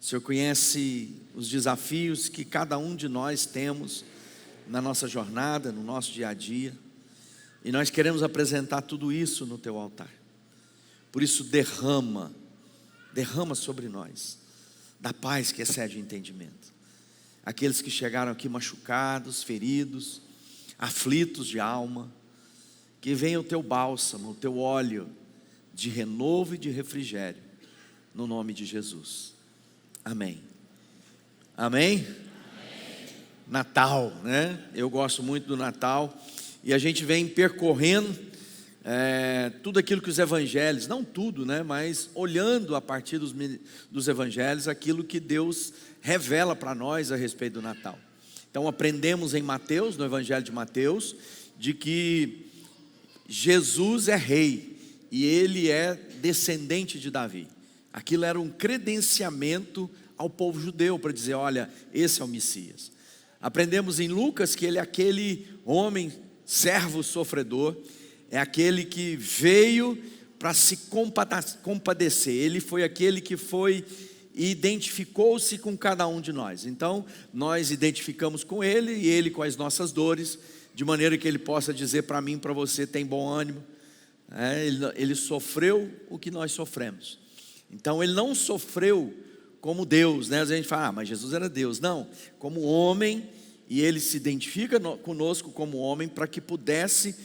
O Senhor conhece os desafios que cada um de nós temos na nossa jornada, no nosso dia a dia. E nós queremos apresentar tudo isso no Teu altar. Por isso derrama sobre nós da paz que excede o entendimento. Aqueles que chegaram aqui machucados, feridos, aflitos de alma, que venha o Teu bálsamo, o Teu óleo de renovo e de refrigério, no nome de Jesus. Amém. Amém? Amém. Natal, né? Eu gosto muito do Natal. E a gente vem percorrendo tudo aquilo que os evangelhos, não tudo, né? Mas olhando a partir dos evangelhos, aquilo que Deus revela para nós a respeito do Natal. Então aprendemos em Mateus, no evangelho de Mateus, de que Jesus é rei e ele é descendente de Davi. Aquilo era um credenciamento ao povo judeu para dizer, olha, esse é o Messias. Aprendemos em Lucas que ele é aquele homem, servo sofredor, é aquele que veio para se compadecer. Ele foi aquele que foi e identificou-se com cada um de nós. Então, nós identificamos com ele e ele com as nossas dores, de maneira que ele possa dizer para mim, para você, tem bom ânimo. Ele sofreu o que nós sofremos. Então ele não sofreu como Deus, né? Às vezes a gente fala, mas Jesus era Deus. Não, como homem, e ele se identifica conosco como homem para que pudesse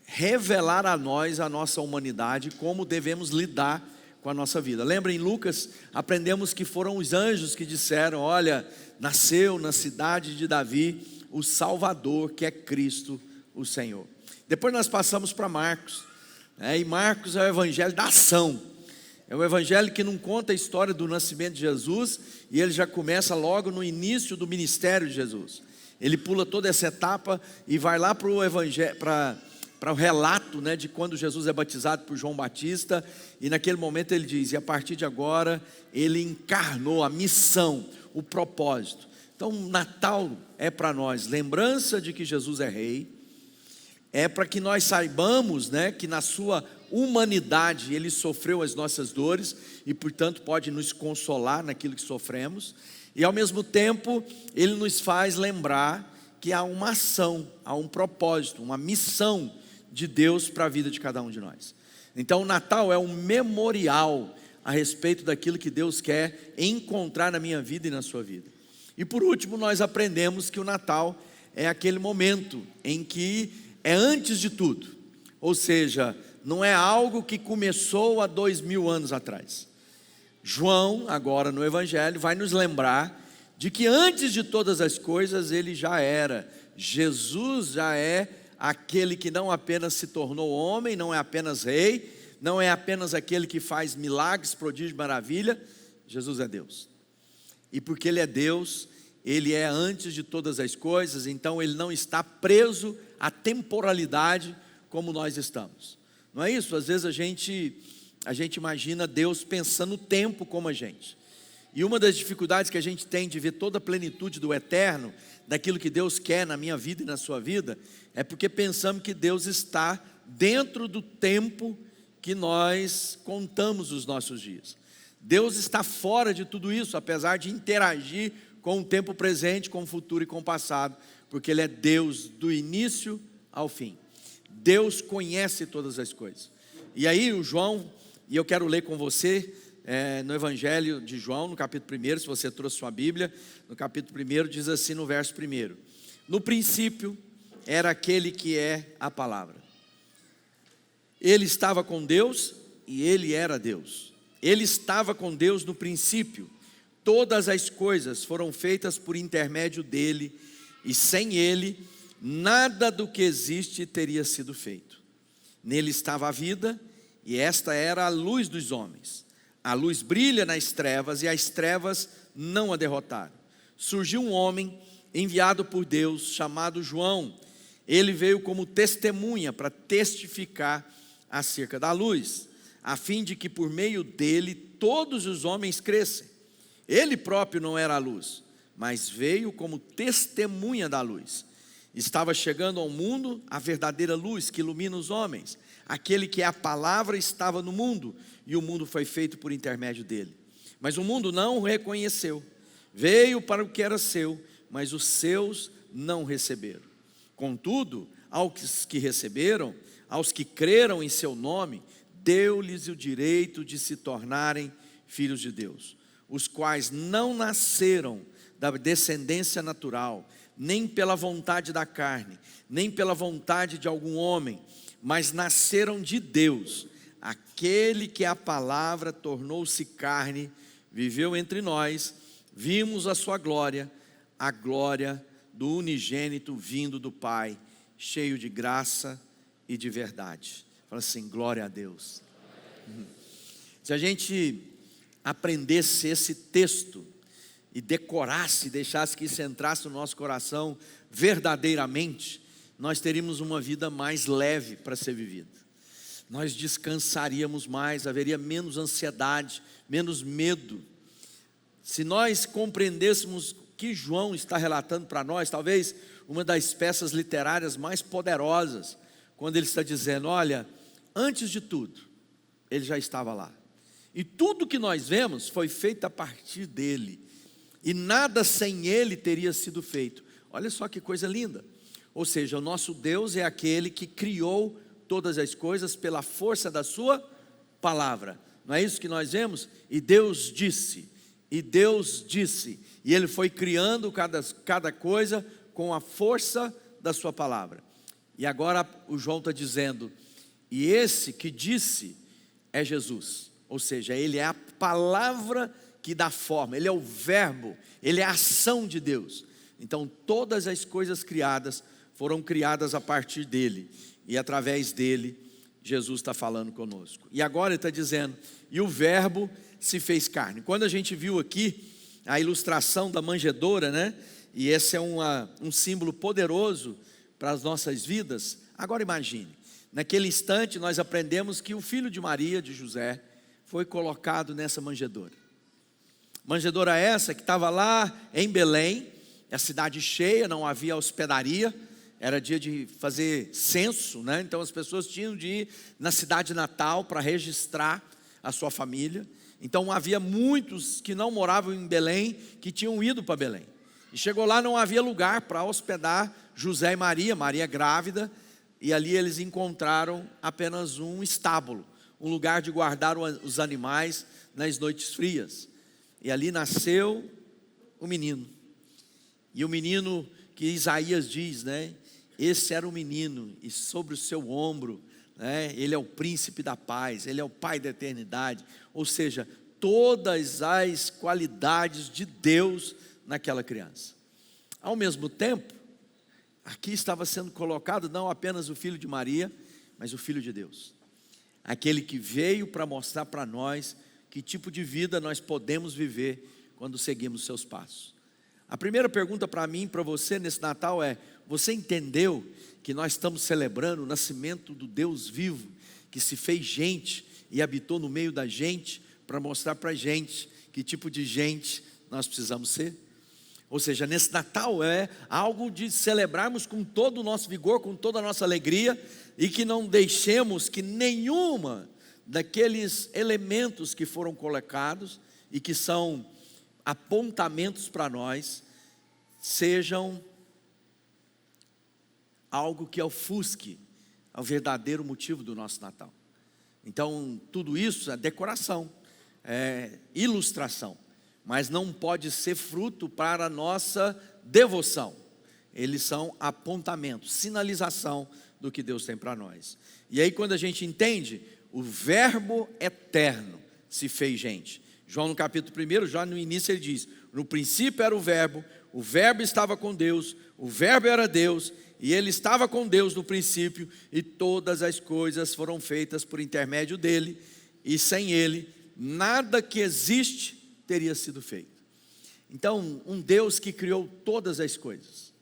revelar a nós, a nossa humanidade, como devemos lidar com a nossa vida. Lembra em Lucas, aprendemos que foram os anjos que disseram, olha, nasceu na cidade de Davi o Salvador, que é Cristo o Senhor. Depois nós passamos para Marcos, e Marcos é o evangelho da ação. É um evangelho que não conta a história do nascimento de Jesus, e ele já começa logo no início do ministério de Jesus. Ele pula toda essa etapa e vai lá para o evangelho, para o relato, né, de quando Jesus é batizado por João Batista, e naquele momento ele diz, e a partir de agora ele encarnou a missão, o propósito. Então Natal é para nós lembrança de que Jesus é rei, é para que nós saibamos, né, que na sua humanidade ele sofreu as nossas dores e portanto pode nos consolar naquilo que sofremos, e ao mesmo tempo ele nos faz lembrar que há uma ação, há um propósito, uma missão de Deus para a vida de cada um de nós. Então o Natal é um memorial a respeito daquilo que Deus quer encontrar na minha vida e na sua vida. E por último nós aprendemos que o Natal é aquele momento em que é antes de tudo, ou seja, não é algo que começou há 2000 anos atrás. João, agora no Evangelho, vai nos lembrar de que antes de todas as coisas ele já era. Jesus já é aquele que não apenas se tornou homem, não é apenas rei, não é apenas aquele que faz milagres, prodígio, maravilha. Jesus é Deus. E porque ele é Deus, ele é antes de todas as coisas, então ele não está preso à temporalidade como nós estamos. Não é isso? Às vezes a gente imagina Deus pensando no tempo como a gente. E uma das dificuldades que a gente tem de ver toda a plenitude do eterno, daquilo que Deus quer na minha vida e na sua vida, é porque pensamos que Deus está dentro do tempo que nós contamos os nossos dias. Deus está fora de tudo isso, apesar de interagir com o tempo presente, com o futuro e com o passado, porque ele é Deus do início ao fim. Deus conhece todas as coisas. E aí o João, e eu quero ler com você no Evangelho de João, no capítulo 1, se você trouxe sua Bíblia, no capítulo 1 diz assim no verso 1: no princípio era aquele que é a palavra. Ele estava com Deus e ele era Deus. Ele estava com Deus no princípio. Todas as coisas foram feitas por intermédio dele, e sem ele, nada do que existe teria sido feito. Nele estava a vida, e esta era a luz dos homens. A luz brilha nas trevas, e as trevas não a derrotaram. Surgiu um homem enviado por Deus, chamado João. Ele veio como testemunha para testificar acerca da luz, a fim de que por meio dele todos os homens crescem. Ele próprio não era a luz, mas veio como testemunha da luz. Estava chegando ao mundo a verdadeira luz que ilumina os homens. Aquele que é a palavra estava no mundo, e o mundo foi feito por intermédio dele. mas o mundo não o reconheceu. Veio para o que era seu, mas os seus não receberam. Contudo, aos que receberam, aos que creram em seu nome, deu-lhes o direito de se tornarem filhos de Deus, os quais não nasceram da descendência natural, nem pela vontade da carne, nem pela vontade de algum homem, mas nasceram de Deus. Aquele que a palavra tornou-se carne, viveu entre nós, vimos a sua glória, a glória do unigênito vindo do Pai, cheio de graça e de verdade. Fala assim, glória a Deus. Se a gente aprendesse esse texto e decorasse, deixasse que isso entrasse no nosso coração verdadeiramente, nós teríamos uma vida mais leve para ser vivida. Nós descansaríamos mais, haveria menos ansiedade, menos medo. Se nós compreendêssemos o que João está relatando para nós, talvez uma das peças literárias mais poderosas, quando ele está dizendo, olha, antes de tudo, ele já estava lá. E tudo que nós vemos foi feito a partir dele. E nada sem ele teria sido feito. Olha só que coisa linda. Ou seja, o nosso Deus é aquele que criou todas as coisas pela força da sua palavra. Não é isso que nós vemos? E Deus disse, e ele foi criando cada coisa com a força da sua palavra. E agora o João está dizendo, e esse que disse é Jesus. Ou seja, ele é a palavra que dá forma, ele é o verbo, ele é a ação de Deus. Então todas as coisas criadas foram criadas a partir dele, e através dele Jesus está falando conosco. E agora ele está dizendo, e o verbo se fez carne. Quando a gente viu aqui a ilustração da manjedoura, né? E esse é um símbolo poderoso para as nossas vidas. Agora imagine, naquele instante nós aprendemos que o filho de Maria, de José, foi colocado nessa manjedoura. Manjedoura essa que estava lá em Belém, a cidade cheia, não havia hospedaria, era dia de fazer censo, né? Então as pessoas tinham de ir na cidade natal para registrar a sua família. Então havia muitos que não moravam em Belém, que tinham ido para Belém. E chegou lá, não havia lugar para hospedar José e Maria, Maria grávida, e ali eles encontraram apenas um estábulo, um lugar de guardar os animais nas noites frias. E ali nasceu o menino. E o menino que Isaías diz, né? Esse era o menino, e sobre o seu ombro, né, ele é o príncipe da paz, ele é o pai da eternidade. Ou seja, todas as qualidades de Deus naquela criança. Ao mesmo tempo, aqui estava sendo colocado não apenas o filho de Maria, mas o filho de Deus. Aquele que veio para mostrar para nós que tipo de vida nós podemos viver quando seguimos seus passos. A primeira pergunta para mim e para você nesse Natal é, você entendeu que nós estamos celebrando o nascimento do Deus vivo, que se fez gente e habitou no meio da gente, para mostrar para a gente que tipo de gente nós precisamos ser? Ou seja, nesse Natal é algo de celebrarmos com todo o nosso vigor, com toda a nossa alegria, e que não deixemos que nenhuma daqueles elementos que foram colocados e que são apontamentos para nós, sejam algo que ofusque ao verdadeiro motivo do nosso Natal. Então, tudo isso é decoração, é ilustração, mas não pode ser fruto para a nossa devoção. Eles são apontamentos, sinalização do que Deus tem para nós. E aí quando a gente entende, o verbo eterno se fez gente. João no capítulo 1, já no início ele diz, no princípio era o verbo estava com Deus, o verbo era Deus, e ele estava com Deus no princípio, e todas as coisas foram feitas por intermédio dele, e sem ele, nada que existe teria sido feito. Então, um Deus que criou todas as coisas,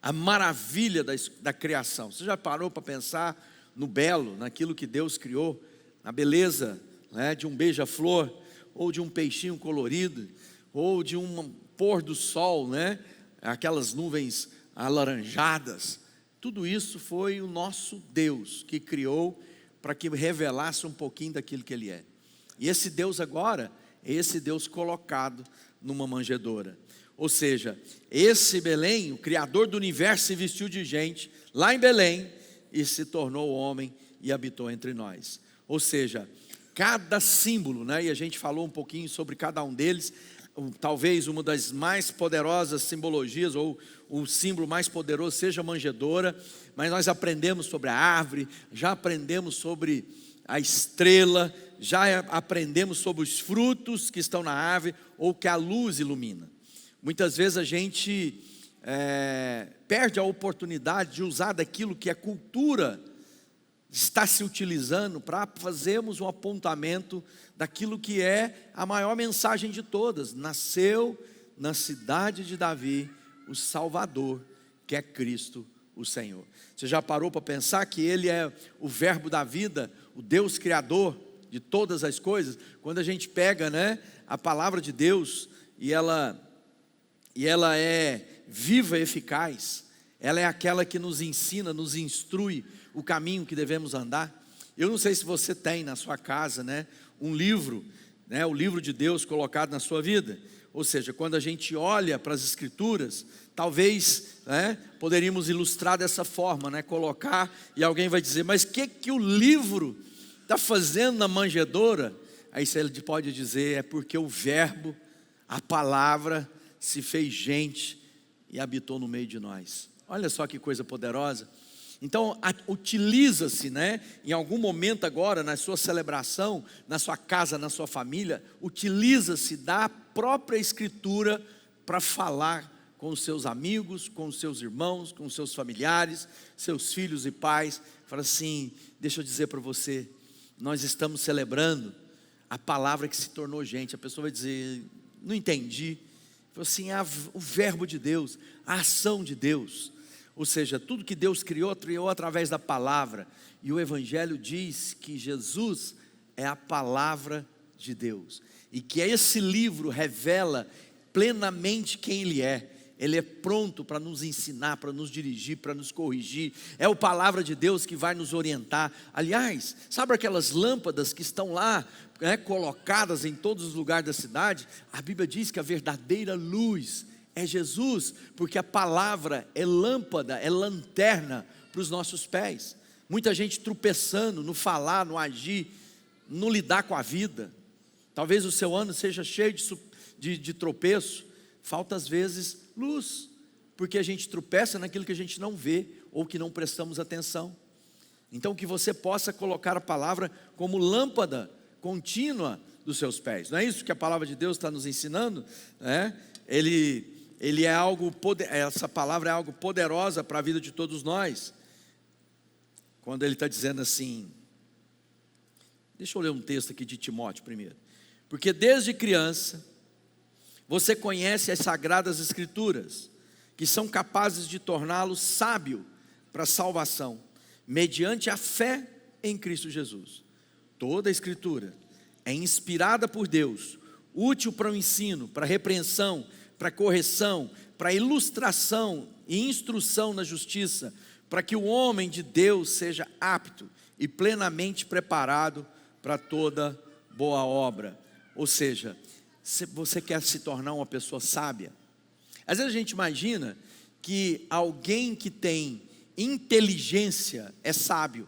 a maravilha da criação. Você já parou para pensar no belo, naquilo que Deus criou, na beleza, né, de um beija-flor, ou de um peixinho colorido, ou de um pôr do sol, né, aquelas nuvens alaranjadas. Tudo isso foi o nosso Deus que criou para que revelasse um pouquinho daquilo que Ele é. E esse Deus agora, é esse Deus colocado numa manjedoura. Ou seja, esse Belém, o Criador do universo, se vestiu de gente lá em Belém e se tornou homem e habitou entre nós. Ou seja, cada símbolo, né? E a gente falou um pouquinho sobre cada um deles. Talvez uma das mais poderosas simbologias, ou o símbolo mais poderoso, seja a manjedoura. Mas nós aprendemos sobre a árvore, já aprendemos sobre a estrela, já aprendemos sobre os frutos que estão na árvore, ou que a luz ilumina. Muitas vezes a gente perde a oportunidade de usar daquilo que a cultura está se utilizando para fazermos um apontamento daquilo que é a maior mensagem de todas. Nasceu na cidade de Davi o Salvador, que é Cristo o Senhor. Você já parou para pensar que Ele é o verbo da vida, o Deus Criador de todas as coisas? Quando a gente pega, né, a palavra de Deus e ela é viva e eficaz, ela é aquela que nos ensina, nos instrui o caminho que devemos andar. Eu não sei se você tem na sua casa, né, um livro, né, o livro de Deus colocado na sua vida. Ou seja, quando a gente olha para as Escrituras, talvez, né, poderíamos ilustrar dessa forma, né, colocar, e alguém vai dizer, mas o que o livro está fazendo na manjedoura? Aí você pode dizer, é porque o verbo, a palavra, se fez gente e habitou no meio de nós. Olha só que coisa poderosa. Então, utiliza-se, né, em algum momento agora, na sua celebração, na sua casa, na sua família, utiliza-se da própria Escritura para falar com os seus amigos, com os seus irmãos, com os seus familiares, seus filhos e pais. Fala assim, deixa eu dizer para você, nós estamos celebrando a palavra que se tornou gente. A pessoa vai dizer, não entendi. Fala assim, o verbo de Deus, a ação de Deus. Ou seja, tudo que Deus criou através da palavra. E o Evangelho diz que Jesus é a palavra de Deus. E que esse livro revela plenamente quem Ele é. Ele é pronto para nos ensinar, para nos dirigir, para nos corrigir. É a palavra de Deus que vai nos orientar. Aliás, sabe aquelas lâmpadas que estão lá, né, colocadas em todos os lugares da cidade? A Bíblia diz que a verdadeira luz é Jesus, porque a palavra é lâmpada, é lanterna para os nossos pés. Muita gente tropeçando no falar, no agir, no lidar com a vida. Talvez o seu ano seja cheio de tropeço. Falta às vezes luz, porque a gente tropeça naquilo que a gente não vê, ou que não prestamos atenção. Então que você possa colocar a palavra como lâmpada contínua dos seus pés. Não é isso que a palavra de Deus está nos ensinando? Ele é algo, essa palavra é algo poderosa para a vida de todos nós. Quando ele está dizendo assim, deixa eu ler um texto aqui de Timóteo primeiro. Porque desde criança, você conhece as sagradas escrituras, que são capazes de torná-lo sábio para a salvação, mediante a fé em Cristo Jesus. Toda a escritura é inspirada por Deus, útil para o ensino, para a repreensão, para correção, para ilustração e instrução na justiça, para que o homem de Deus seja apto e plenamente preparado para toda boa obra. Ou seja, se você quer se tornar uma pessoa sábia, às vezes a gente imagina que alguém que tem inteligência é sábio.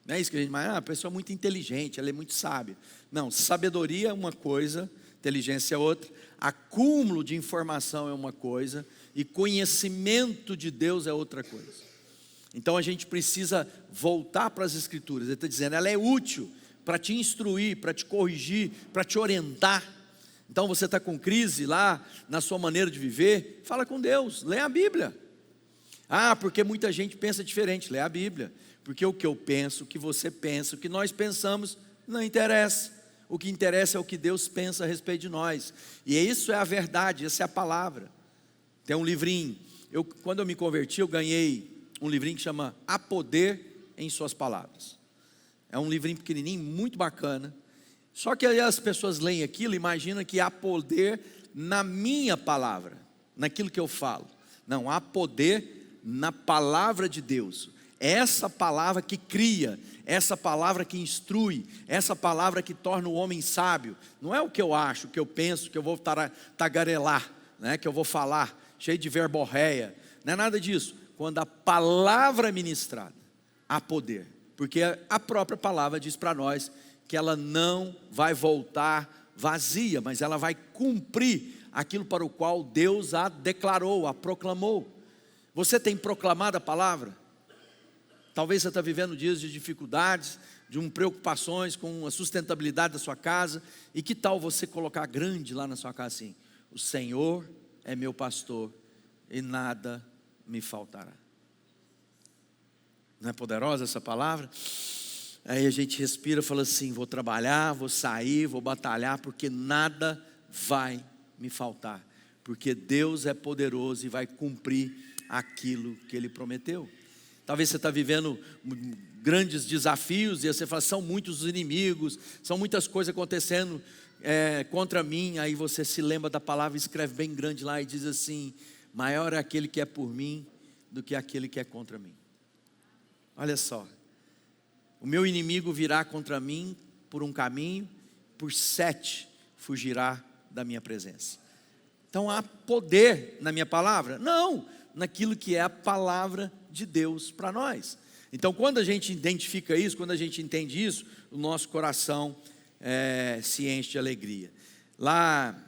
Não é isso que a gente imagina, a pessoa é muito inteligente, ela é muito sábia. Não, sabedoria é uma coisa, inteligência é outra, acúmulo de informação é uma coisa, e conhecimento de Deus é outra coisa. Então a gente precisa voltar para as Escrituras. Ele está dizendo, ela é útil para te instruir, para te corrigir, para te orientar. Então você está com crise lá na sua maneira de viver, fala com Deus, lê a Bíblia. Porque muita gente pensa diferente, lê a Bíblia. Porque o que eu penso, o que você pensa, o que nós pensamos, não interessa. O que interessa é o que Deus pensa a respeito de nós. E isso é a verdade, essa é a palavra. Tem um livrinho, quando eu me converti, eu ganhei um livrinho que chama Há Poder em Suas Palavras. É um livrinho pequenininho, muito bacana. Só que aí as pessoas leem aquilo e imaginam que há poder na minha palavra, naquilo que eu falo. Não, há poder na palavra de Deus. É essa palavra que cria, essa palavra que instrui, essa palavra que torna o homem sábio. Não é o que eu acho, o que eu penso, que eu vou tagarelar, né? Que eu vou falar, cheio de verborréia. Não é nada disso. Quando a palavra é ministrada, há poder. Porque a própria palavra diz para nós que ela não vai voltar vazia, mas ela vai cumprir aquilo para o qual Deus a declarou, a proclamou. Você tem proclamado a palavra? Talvez você está vivendo dias de dificuldades, de preocupações com a sustentabilidade da sua casa. E que tal você colocar grande lá na sua casa assim: o Senhor é meu pastor e nada me faltará. Não é poderosa essa palavra? Aí a gente respira e fala assim: vou trabalhar, vou sair, vou batalhar, porque nada vai me faltar. Porque Deus é poderoso e vai cumprir aquilo que Ele prometeu. Talvez você está vivendo grandes desafios e você fala: são muitos os inimigos, são muitas coisas acontecendo contra mim. Aí você se lembra da palavra, escreve bem grande lá e diz assim: maior é aquele que é por mim do que aquele que é contra mim. Olha só, o meu inimigo virá contra mim por um caminho, por 7 fugirá da minha presença. Então há poder na minha palavra? Não, naquilo que é a palavra de Deus para nós. Então quando a gente identifica isso, quando a gente entende isso, o nosso coração se enche de alegria. Lá,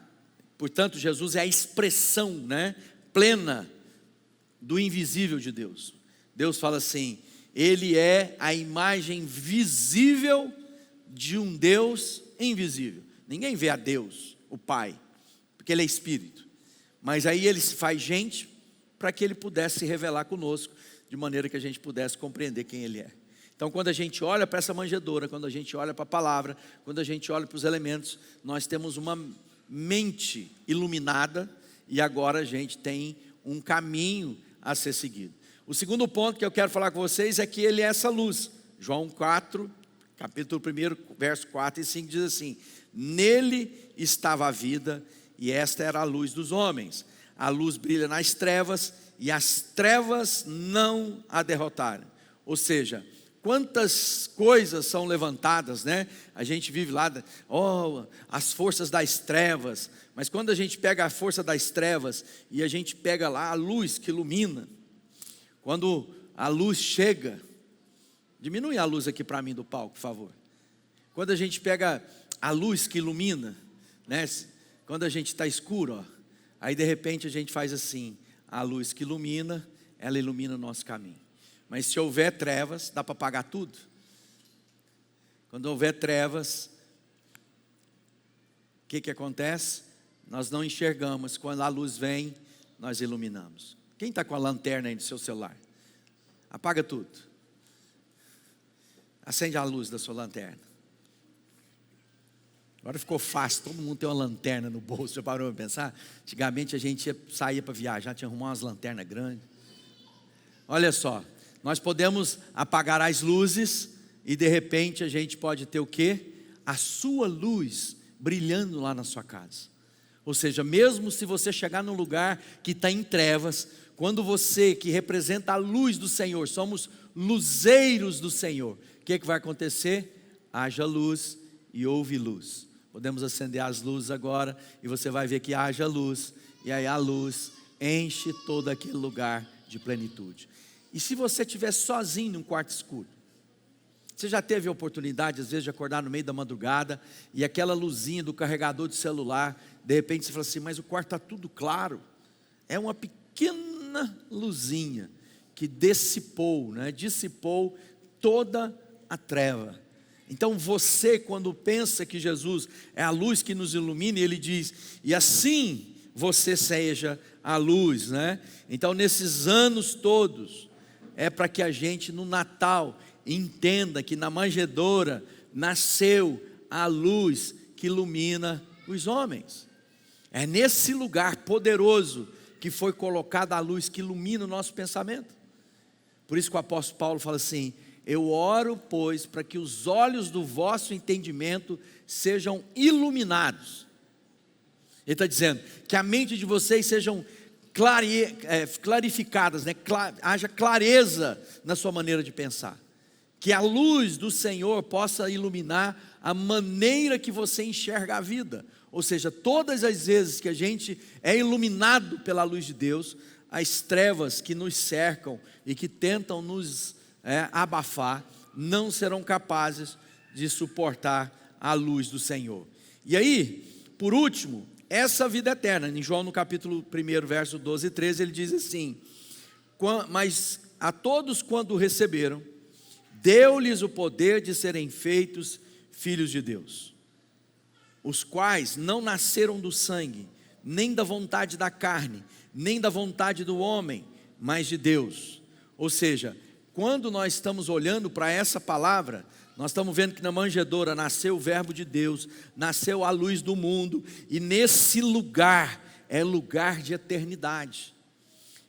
portanto, Jesus é a expressão, né, plena do invisível de Deus. Deus fala assim: Ele é a imagem visível de um Deus invisível. Ninguém vê a Deus, o Pai, porque Ele é Espírito. Mas aí Ele se faz gente para que Ele pudesse se revelar conosco, de maneira que a gente pudesse compreender quem Ele é. Então quando a gente olha para essa manjedoura, quando a gente olha para a palavra, quando a gente olha para os elementos, nós temos uma mente iluminada e agora a gente tem um caminho a ser seguido. O segundo ponto que eu quero falar com vocês é que Ele é essa luz. João 4, capítulo 1, verso 4 e 5 diz assim: nele estava a vida e esta era a luz dos homens. A luz brilha nas trevas e as trevas não a derrotaram. Ou seja, quantas coisas são levantadas, né? A gente vive lá, as forças das trevas. Mas quando a gente pega a força das trevas e a gente pega lá a luz que ilumina, quando a luz chega, diminui a luz aqui para mim do palco, por favor. Quando a gente pega a luz que ilumina, né? Quando a gente está escuro, aí de repente a gente faz assim: a luz que ilumina, ela ilumina o nosso caminho. Mas se houver trevas, dá para apagar tudo? Quando houver trevas, o que acontece? Nós não enxergamos. Quando a luz vem, nós iluminamos. Quem está com a lanterna aí do seu celular? Apaga tudo. Acende a luz da sua lanterna. Agora ficou fácil, todo mundo tem uma lanterna no bolso. Já parou para pensar? Antigamente a gente saía para viajar, tinha que arrumar umas lanternas grandes. Olha só, nós podemos apagar as luzes e de repente a gente pode ter o quê? A sua luz brilhando lá na sua casa. Ou seja, mesmo se você chegar num lugar que está em trevas, quando você que representa a luz do Senhor, somos luzeiros do Senhor, o que vai acontecer? Haja luz e houve luz. Podemos acender as luzes agora e você vai ver que haja luz, e aí a luz enche todo aquele lugar de plenitude. E se você estiver sozinho num quarto escuro, você já teve a oportunidade às vezes de acordar no meio da madrugada e aquela luzinha do carregador de celular, de repente você fala assim: mas o quarto está tudo claro. É uma pequena luzinha que dissipou toda a treva. Então você, quando pensa que Jesus é a luz que nos ilumina, Ele diz: e assim você seja a luz, né? Então nesses anos todos, é para que a gente no Natal entenda que na manjedoura nasceu a luz que ilumina os homens. É nesse lugar poderoso que foi colocada a luz que ilumina o nosso pensamento. Por isso que o apóstolo Paulo fala assim: eu oro, pois, para que os olhos do vosso entendimento sejam iluminados. Ele está dizendo que a mente de vocês sejam clarificadas, né? Haja clareza na sua maneira de pensar. Que a luz do Senhor possa iluminar a maneira que você enxerga a vida. Ou seja, todas as vezes que a gente é iluminado pela luz de Deus, as trevas que nos cercam e que tentam nos abafar, não serão capazes de suportar a luz do Senhor. E aí, por último, essa vida eterna, em João no capítulo 1, verso 12 e 13, ele diz assim: mas a todos quando o receberam, deu-lhes o poder de serem feitos filhos de Deus, os quais não nasceram do sangue, nem da vontade da carne, nem da vontade do homem, mas de Deus. Ou seja, quando nós estamos olhando para essa palavra, nós estamos vendo que na manjedoura nasceu o verbo de Deus, nasceu a luz do mundo, e nesse lugar é lugar de eternidade.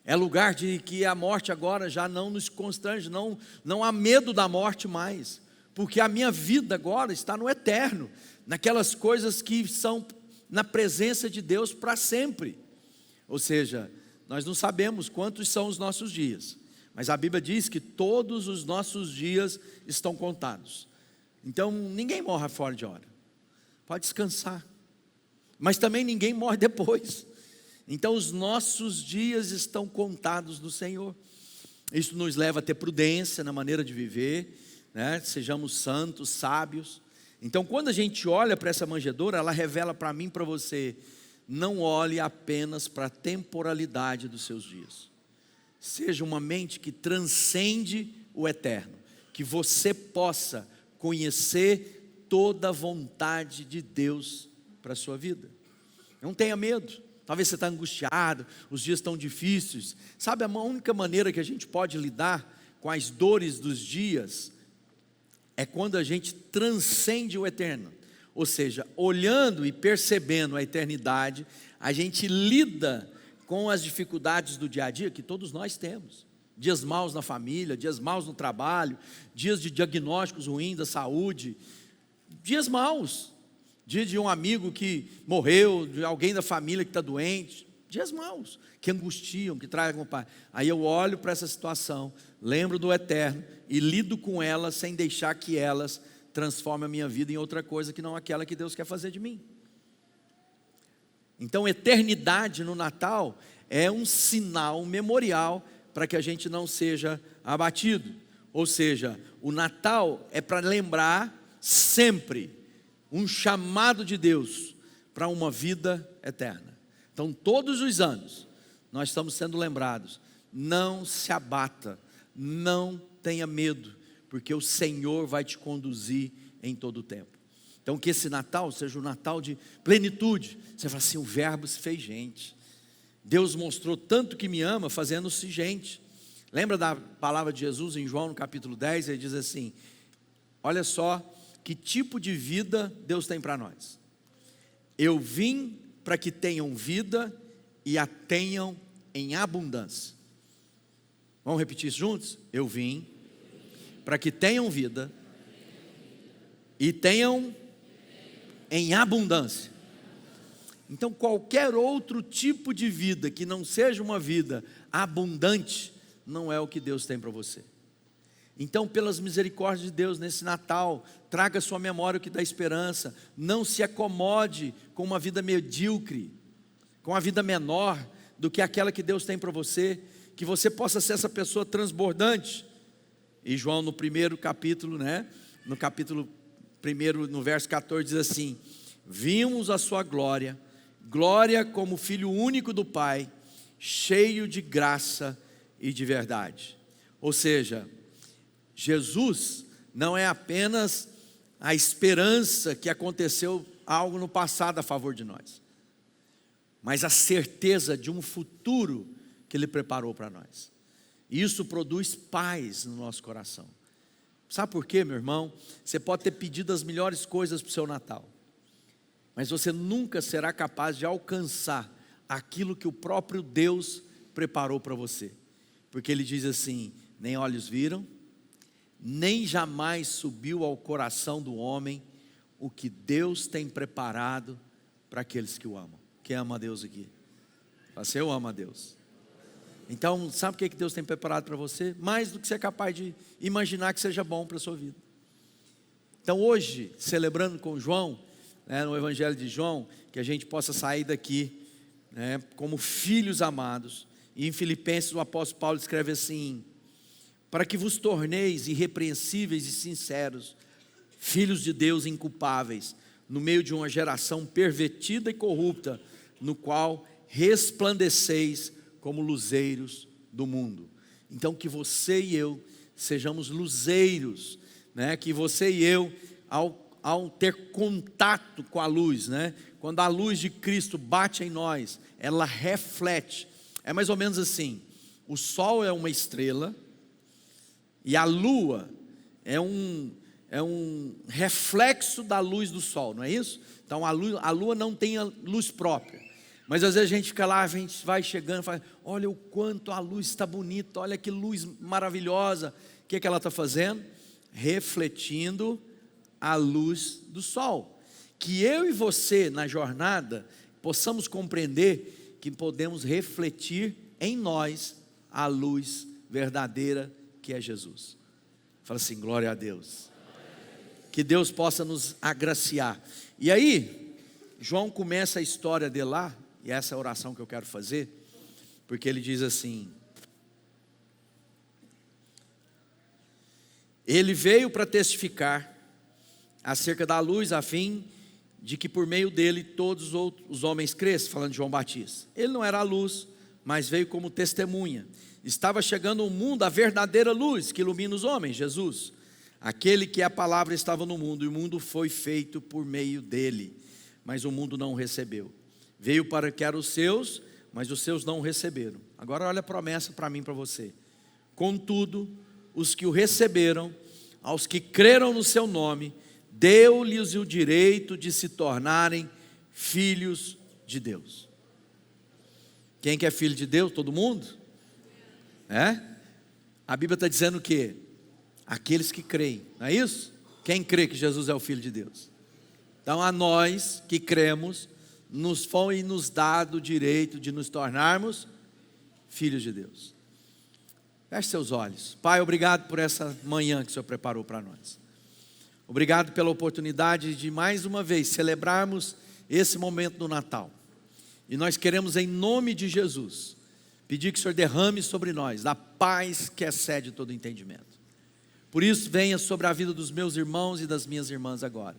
É lugar de que a morte agora já não nos constrange, não há medo da morte mais, porque a minha vida agora está no eterno, naquelas coisas que são na presença de Deus para sempre. Ou seja, nós não sabemos quantos são os nossos dias, mas a Bíblia diz que todos os nossos dias estão contados. Então ninguém morre fora de hora, pode descansar, mas também ninguém morre depois. Então os nossos dias estão contados no Senhor. Isso nos leva a ter prudência na maneira de viver, né? Sejamos santos, sábios. Então quando a gente olha para essa manjedoura, ela revela para mim e para você: não olhe apenas para a temporalidade dos seus dias. Seja uma mente que transcende o eterno, que você possa conhecer toda a vontade de Deus para a sua vida. Não tenha medo. Talvez você está angustiado, os dias estão difíceis. Sabe, a única maneira que a gente pode lidar com as dores dos dias é quando a gente transcende o eterno. Ou seja, olhando e percebendo a eternidade, a gente lida com as dificuldades do dia a dia que todos nós temos. Dias maus na família, dias maus no trabalho, dias de diagnósticos ruins da saúde, dias maus. Dia de um amigo que morreu, de alguém da família que está doente, dias maus, que angustiam, que trazem paz. Aí eu olho para essa situação, lembro do eterno e lido com elas sem deixar que elas transformem a minha vida em outra coisa que não aquela que Deus quer fazer de mim. Então eternidade no Natal é um sinal, um memorial para que a gente não seja abatido. Ou seja, o Natal é para lembrar sempre um chamado de Deus para uma vida eterna. Então todos os anos nós estamos sendo lembrados: não se abata, não tenha medo, porque o Senhor vai te conduzir em todo o tempo. Então que esse Natal seja um Natal de plenitude. Você fala assim: o verbo se fez gente, Deus mostrou tanto que me ama fazendo-se gente. Lembra da palavra de Jesus em João no capítulo 10, ele diz assim: olha só que tipo de vida Deus tem para nós. Eu vim para que tenham vida e a tenham em abundância. Vamos repetir isso juntos? Eu vim para que tenham vida e tenham em abundância. Então qualquer outro tipo de vida que não seja uma vida abundante, não é o que Deus tem para você. Então, pelas misericórdias de Deus, nesse Natal, traga à sua memória o que dá esperança. Não se acomode com uma vida medíocre, com uma vida menor do que aquela que Deus tem para você, que você possa ser essa pessoa transbordante. E João no primeiro capítulo, no capítulo 1, no verso 14, diz assim: vimos a sua glória, glória como Filho único do Pai, cheio de graça e de verdade. Ou seja, Jesus não é apenas a esperança que aconteceu algo no passado a favor de nós, mas a certeza de um futuro que Ele preparou para nós. Isso produz paz no nosso coração. Sabe por quê, meu irmão? Você pode ter pedido as melhores coisas para o seu Natal, mas você nunca será capaz de alcançar aquilo que o próprio Deus preparou para você, porque Ele diz assim: nem olhos viram, nem jamais subiu ao coração do homem o que Deus tem preparado para aqueles que o amam. Quem ama a Deus aqui? Fala assim, eu amo a Deus. Então, sabe o que Deus tem preparado para você? Mais do que você é capaz de imaginar que seja bom para a sua vida. Então hoje, celebrando com João, no Evangelho de João, que a gente possa sair daqui, como filhos amados. E em Filipenses o apóstolo Paulo escreve assim: para que vos torneis irrepreensíveis e sinceros, filhos de Deus inculpáveis, no meio de uma geração pervertida e corrupta, no qual resplandeceis como luzeiros do mundo. Então que você e eu sejamos luzeiros, que você e eu, ao ter contato com a luz, quando a luz de Cristo bate em nós, ela reflete. É mais ou menos assim: o sol é uma estrela e a lua é um reflexo da luz do sol, não é isso? Então a lua não tem a luz própria, mas às vezes a gente fica lá, a gente vai chegando e fala, olha o quanto a luz está bonita, olha que luz maravilhosa. O que ela está fazendo? Refletindo a luz do sol. Que eu e você na jornada possamos compreender que podemos refletir em nós a luz verdadeira que é Jesus. Fala assim, glória a Deus. Que Deus possa nos agraciar. E aí, João começa a história dele lá, e essa é a oração que eu quero fazer, porque ele diz assim: ele veio para testificar acerca da luz, a fim de que por meio dele todos os homens cresçam, falando de João Batista. Ele não era a luz, mas veio como testemunha. Estava chegando ao mundo a verdadeira luz que ilumina os homens, Jesus. Aquele que a palavra estava no mundo, e o mundo foi feito por meio dele, mas o mundo não o recebeu. Veio para que eram os seus, mas os seus não o receberam. Agora olha a promessa para mim e para você. Contudo, os que o receberam, aos que creram no seu nome, deu-lhes o direito de se tornarem filhos de Deus. Quem que é filho de Deus? Todo mundo? A Bíblia está dizendo o quê? Aqueles que creem, não é isso? Quem crê que Jesus é o Filho de Deus? Então a nós que cremos, nos foi nos dado o direito de nos tornarmos filhos de Deus. Feche seus olhos. Pai, obrigado por essa manhã que o Senhor preparou para nós. Obrigado pela oportunidade de mais uma vez celebrarmos esse momento do Natal. E nós queremos, em nome de Jesus, pedir que o Senhor derrame sobre nós a paz que excede todo entendimento. Por isso, venha sobre a vida dos meus irmãos e das minhas irmãs agora.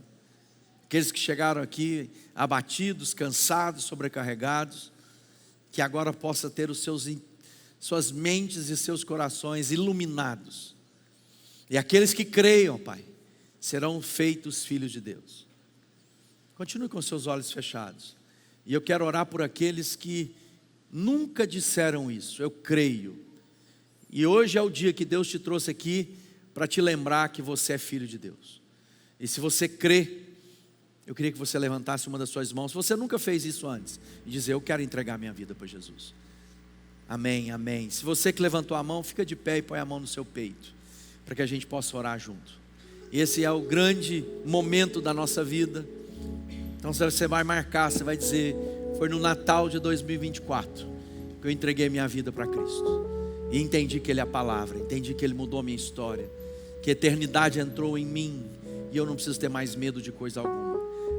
Aqueles que chegaram aqui abatidos, cansados, sobrecarregados, que agora possa ter suas mentes e seus corações iluminados. E aqueles que creiam, Pai, serão feitos filhos de Deus. Continue com seus olhos fechados. E eu quero orar por aqueles que nunca disseram isso. Eu creio. E hoje é o dia que Deus te trouxe aqui para te lembrar que você é filho de Deus. E se você crê, eu queria que você levantasse uma das suas mãos. Se você nunca fez isso antes, e dizer, eu quero entregar minha vida para Jesus. Amém, amém. Se você que levantou a mão, fica de pé e põe a mão no seu peito, para que a gente possa orar junto. Esse é o grande momento da nossa vida. Então você vai marcar, você vai dizer, foi no Natal de 2024 que eu entreguei minha vida para Cristo. E entendi que Ele é a palavra, entendi que Ele mudou a minha história, que a eternidade entrou em mim, e eu não preciso ter mais medo de coisa alguma.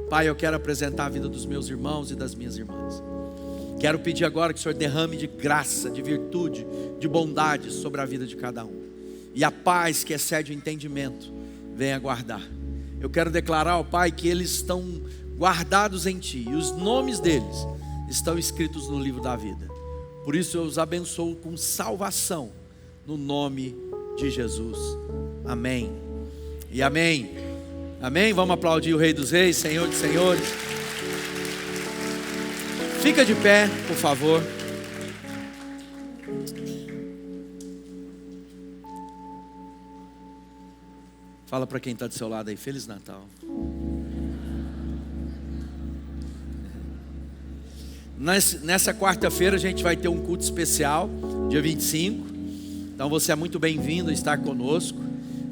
Pai, eu quero apresentar a vida dos meus irmãos e das minhas irmãs. Quero pedir agora que o Senhor derrame de graça, de virtude, de bondade sobre a vida de cada um. E a paz que excede o entendimento, venha guardar. Eu quero declarar ao Pai que eles estão guardados em Ti, e os nomes deles estão escritos no livro da vida. Por isso eu os abençoo com salvação, no nome de Jesus. Amém e amém. Amém? Vamos aplaudir o Rei dos Reis, Senhor dos Senhores. Fica de pé, por favor. Fala para quem está do seu lado aí, Feliz Natal. Nessa quarta-feira a gente vai ter um culto especial, dia 25. Então você é muito bem-vindo a estar conosco.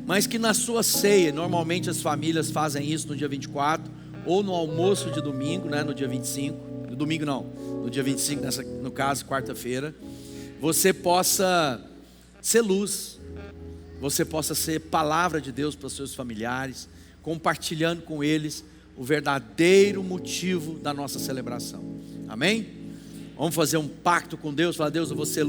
Mas que na sua ceia, normalmente as famílias fazem isso no dia 24, ou no almoço de domingo, no dia 25, no domingo não, no dia 25, no caso, quarta-feira, você possa ser luz, você possa ser palavra de Deus para os seus familiares, compartilhando com eles o verdadeiro motivo da nossa celebração. Amém? Vamos fazer um pacto com Deus, falar: Deus, eu vou ser